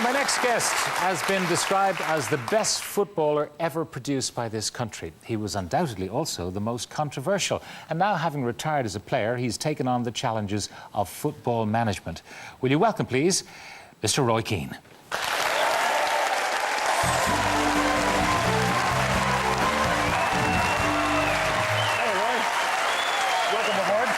My next guest has been described as the best footballer ever produced by this country. He was undoubtedly also the most controversial. And now, having retired as a player, he's taken on the challenges of football management. Will you welcome, please, Mr. Roy Keane. Hello, Roy. Welcome aboard.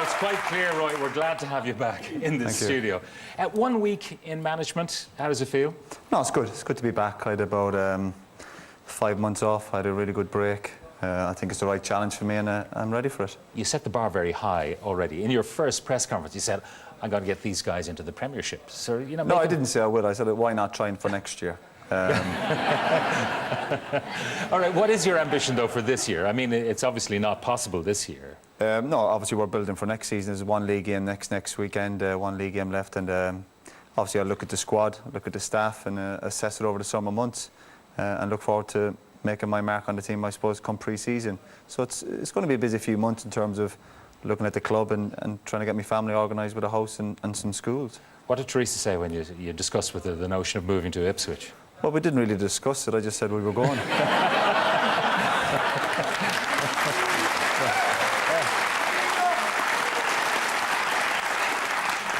It's quite clear, Roy. We're glad to have you back in the studio. 1 week in management, how does it feel? No, it's good. It's good to be back. I had about 5 months off. I had a really good break. I think it's the right challenge for me, and I'm ready for it. You set the bar very high already. In your first press conference, you said, "I'm going to get these guys into the Premiership." So, you know. No, I didn't say I would. I said, why not try for next year? All right. What is your ambition, though, for this year? I mean, it's obviously not possible this year. No, obviously we're building for next season. There's one league game next weekend, one league game left, and obviously I'll look at the squad, look at the staff, and assess it over the summer months, and look forward to making my mark on the team, I suppose, come pre-season. So it's going to be a busy few months in terms of looking at the club and trying to get my family organised with a house and some schools. What did Teresa say when you discussed with her the notion of moving to Ipswich? Well, we didn't really discuss it. I just said we were going.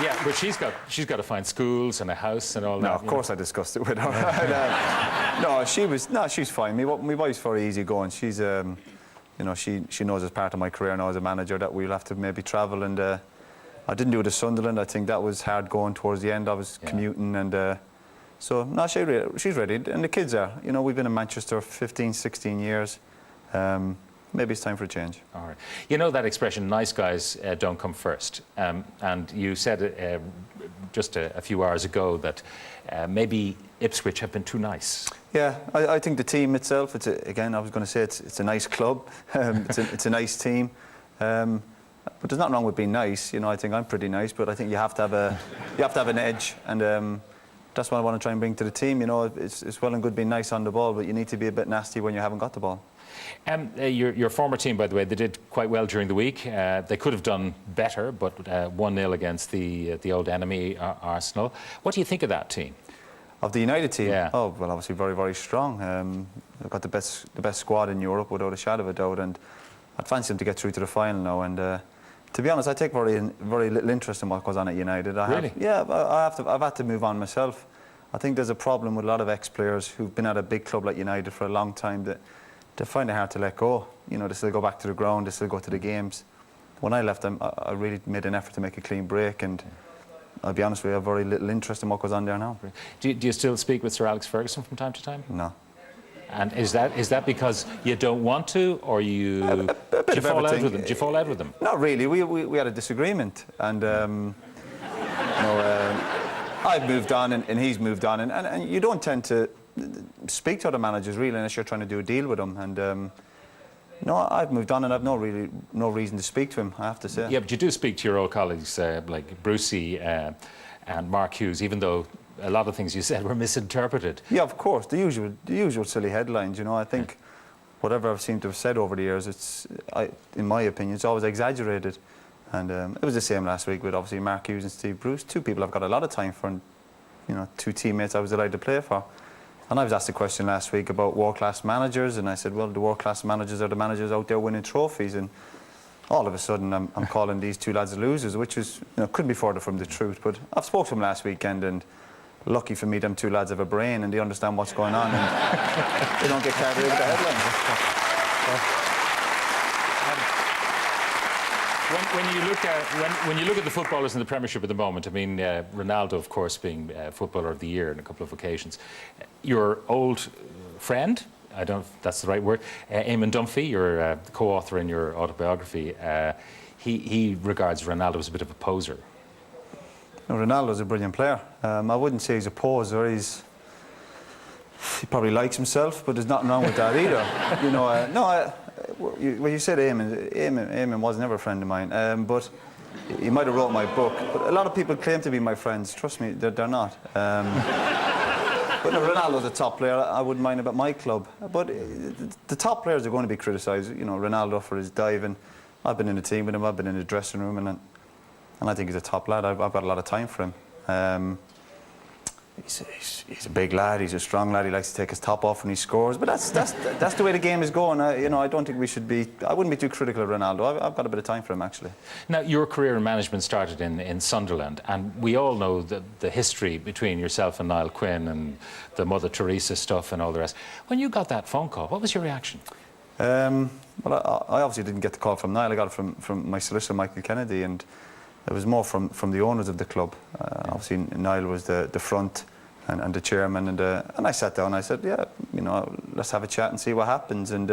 Yeah, but she's got to find schools and a house and all that. No, of course I discussed it with her. No, she's fine. My wife's very easygoing. She's, you know, she knows as part of my career now as a manager that we'll have to maybe travel, and I didn't do it at Sunderland. I think that was hard going towards the end. I was commuting, and so no, she's ready, and the kids are. You know, we've been in Manchester 15, 16 years. Maybe it's time for a change. All right. You know that expression, nice guys don't come first. And you said just a few hours ago that maybe Ipswich have been too nice. Yeah, I think the team itself, again, I was going to say it's a nice club. It's a nice team. But there's nothing wrong with being nice. You know, I think I'm pretty nice, but I think you have to have an edge, and that's what I want to try and bring to the team. You know, it's well and good being nice on the ball, but you need to be a bit nasty when you haven't got the ball. Your former team, by the way, they did quite well during the week. They could have done better, but 1-0 against the old enemy, Arsenal. What do you think of that team? Of the United team? Yeah. Oh, well, obviously very, very strong. They've got the best squad in Europe, without a shadow of a doubt, and I'd fancy them to get through to the final now. And to be honest, I take very little interest in what goes on at United. Really? Yeah, I've had to move on myself. I think there's a problem with a lot of ex-players who've been at a big club like United for a long time that they find it hard to let go. You know, they still go back to the ground, they still go to the games. When I left them, I really made an effort to make a clean break, and I'll be honest with you, I have very little interest in what goes on there now. Do you still speak with Sir Alex Ferguson from time to time? No. And is that because you don't want to, or do you fall out with them? Do you fall out with them? Not really. We had a disagreement, and you know, I've moved on, and he's moved on, and you don't tend to speak to other managers really unless you're trying to do a deal with them. And no, I've moved on, and I've no reason to speak to him, I have to say. Yeah, but you do speak to your old colleagues like Brucey and Mark Hughes, even though a lot of things you said were misinterpreted. Yeah, of course, the usual silly headlines. You know, I think whatever I've seemed to have said over the years, in my opinion, it's always exaggerated. And it was the same last week with obviously Mark Hughes and Steve Bruce, two people I've got a lot of time for, and you know, two teammates I was delighted to play for. And I was asked a question last week about world-class managers, and I said, well, the world-class managers are the managers out there winning trophies. And all of a sudden, I'm calling these two lads losers, which is, you know, couldn't be further from the truth. But I've spoken to them last weekend, and lucky for me, them two lads have a brain and they understand what's going on, and they don't get carried away with the headlines. When you look at the footballers in the Premiership at the moment, I mean, Ronaldo, of course, being Footballer of the Year on a couple of occasions. Your old friend, I don't know if that's the right word, Eamon Dunphy, your co-author in your autobiography, he regards Ronaldo as a bit of a poser. No, Ronaldo's a brilliant player. I wouldn't say he's a poser. He probably likes himself, but there's nothing wrong with that either. You know, well, you said Eamon was never a friend of mine, but he might have wrote my book. But a lot of people claim to be my friends. Trust me, they're not. But no, Ronaldo's a top player. I wouldn't mind about my club. But the top players are going to be criticised. You know, Ronaldo for his diving. I've been in the team with him. I've been in the dressing room, and I think he's a top lad. I've got a lot of time for him. He's a big lad. He's a strong lad. He likes to take his top off when he scores. But that's the way the game is going. I don't think we should be. I wouldn't be too critical of Ronaldo. I've got a bit of time for him, actually. Now, your career in management started in Sunderland, and we all know the history between yourself and Niall Quinn and the Mother Teresa stuff and all the rest. When you got that phone call, what was your reaction? Well, I obviously didn't get the call from Niall. I got it from my solicitor, Michael Kennedy, and it was more from the owners of the club. Obviously, Niall was the front and the chairman, and I sat down and I said, yeah, you know, let's have a chat and see what happens. And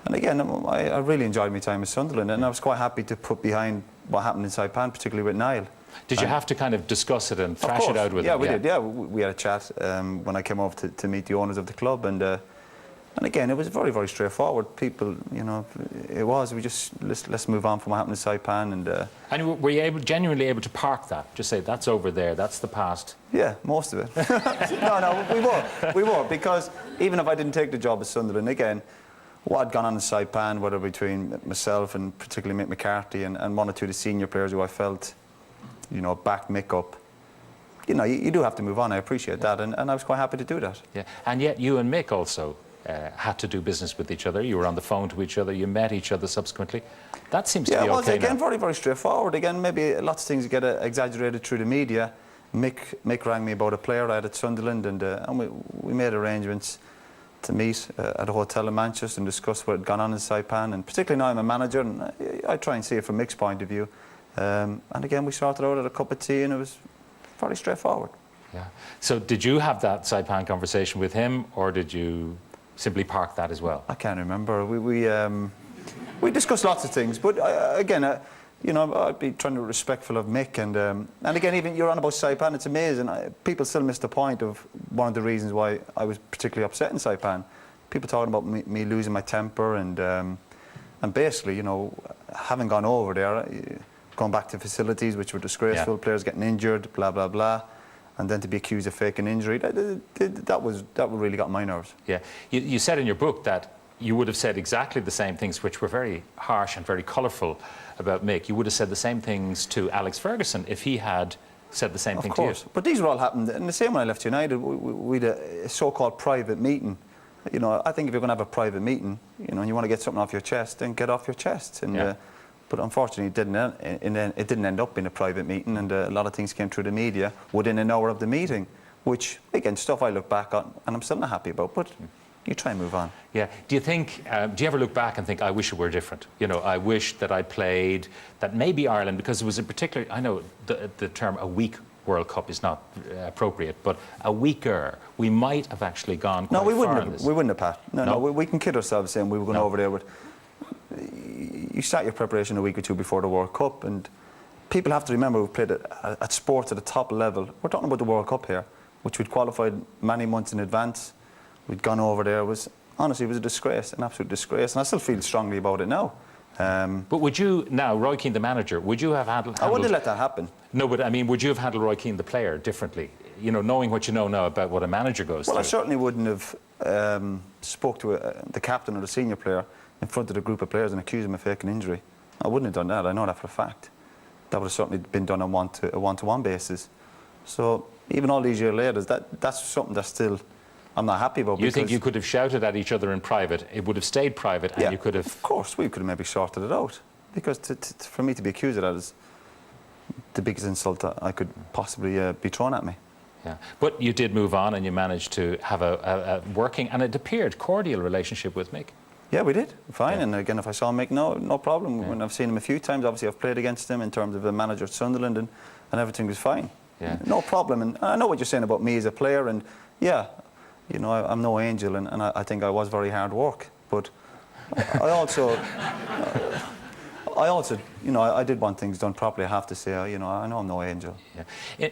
again, I really enjoyed my time at Sunderland, and I was quite happy to put behind what happened in Saipan, particularly with Niall. Did you have to kind of discuss it and thrash it out with him? Yeah, we did. Yeah, we had a chat when I came over to meet the owners of the club, and again, it was very, very straightforward. People, you know, we just, let's move on from what happened in Saipan. And were you genuinely able to park that? Just say, that's over there, that's the past? Yeah, most of it. No, we were, because even if I didn't take the job at Sunderland, again, what had gone on in Saipan, whether between myself and particularly Mick McCarthy and one or two of the senior players who I felt, you know, backed Mick up, you know, you do have to move on. I appreciate that, and I was quite happy to do that. Yeah, and yet you and Mick also had to do business with each other. You were on the phone to each other. You met each other subsequently. That seems to be okay now. Yeah, again, very, very straightforward. Again, maybe lots of things get exaggerated through the media. Mick rang me about a player I had at Sunderland, and we made arrangements to meet at a hotel in Manchester and discuss what had gone on in Saipan. And particularly now I'm a manager, and I try and see it from Mick's point of view. And again, we started out at a cup of tea, and it was very straightforward. Yeah. So did you have that Saipan conversation with him, or did you simply park that as well? I can't remember. We discussed lots of things, but again, you know, I'd be trying to be respectful of Mick, and again, even you're on about Saipan, it's amazing. People still miss the point of one of the reasons why I was particularly upset in Saipan. People talking about me losing my temper, and basically, you know, having gone over there, going back to facilities which were disgraceful, players getting injured, blah blah blah. And then to be accused of faking injury, that really got my nerves. Yeah, you said in your book that you would have said exactly the same things, which were very harsh and very colourful about Mick. You would have said the same things to Alex Ferguson if he had said the same thing to you. Of course, but these were all happened in the same when I left United. We had a so-called private meeting. You know, I think if you're going to have a private meeting, you know, and you want to get something off your chest, then get off your chest. And but unfortunately, it didn't end up in a private meeting, and a lot of things came through the media within an hour of the meeting, which, again, stuff I look back on, and I'm still not happy about, but you try and move on. Yeah. Do you think, do you ever look back and think, I wish it were different? You know, I wish that I played, that maybe Ireland, because it was a particular, I know the term a weak World Cup is not appropriate, but a weaker, we might have actually gone quite far. No, we wouldn't have, Pat. No, we can kid ourselves saying we were going over there with... You start your preparation a week or two before the World Cup, and people have to remember we've played at sports at the top level. We're talking about the World Cup here, which we'd qualified many months in advance. We'd gone over there. Honestly, it was a disgrace, an absolute disgrace, and I still feel strongly about it now. But would you, now, Roy Keane, the manager, would you have handled... I wouldn't have let that happen. No, but I mean, would you have handled Roy Keane, the player, differently? You know, knowing what you know now about what a manager goes through. Well, I certainly wouldn't have spoke to the captain or the senior player in front of a group of players and accused him of faking injury. I wouldn't have done that. I know that for a fact. That would have certainly been done on a one-to-one basis. So even all these years later, that's something that still I'm not happy about. You think you could have shouted at each other in private? It would have stayed private, and you could have... Of course, we could have maybe sorted it out. Because for me to be accused of that is the biggest insult that I could possibly be thrown at me. Yeah, but you did move on, and you managed to have a working, and it appeared, cordial relationship with Mick. Yeah, we did. Fine. Yeah. And again, if I saw Mick, no problem. Yeah. When I've seen him a few times, obviously I've played against him in terms of a manager at Sunderland, and everything was fine. Yeah. No problem. And I know what you're saying about me as a player, and yeah, you know, I'm no angel, and I think I was very hard work. But I also, you know, I did want things done properly, I have to say. You know, I know I'm no angel. Yeah.